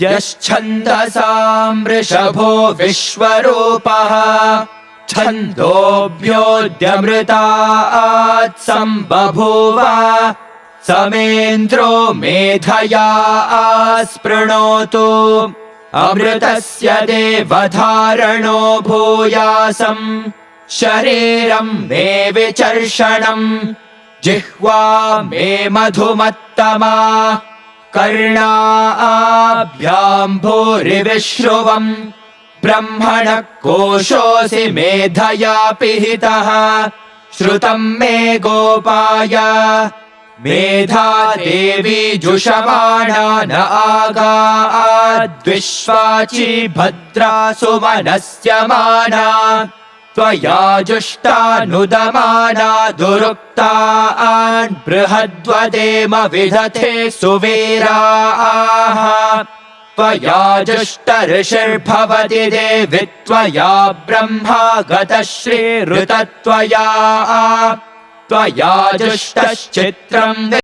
यश्छन्दसां वृषभो विश्वरूपः छन्दोऽभ्योऽद्यमृतात् सम्बभूव समेन्द्रो मेधया स्पृणोतु अमृतस्य देवधारणो भूयासम् शरीरं मे विचर्षणम् जिह्वा मे मधुमत्तमा कर्णाभ्यां भूरिविश्रुवम् ब्रह्मणः कोशोऽसि मेधया पिहितः श्रुतं मे गोपाय मेधा देवी जुषमाणा न आगाद्विश्वाची भद्रा सुमनस्यमाना त्वया जुष्टानुदमाना दुरुक्तान् बृहद्वदेम विदधे सुवीराः त्वया जुष्टऋषिर्भवति देवि त्वया ब्रह्मा गतः श्रीरुतत्वया त्वया जुष्टश्चित्रम्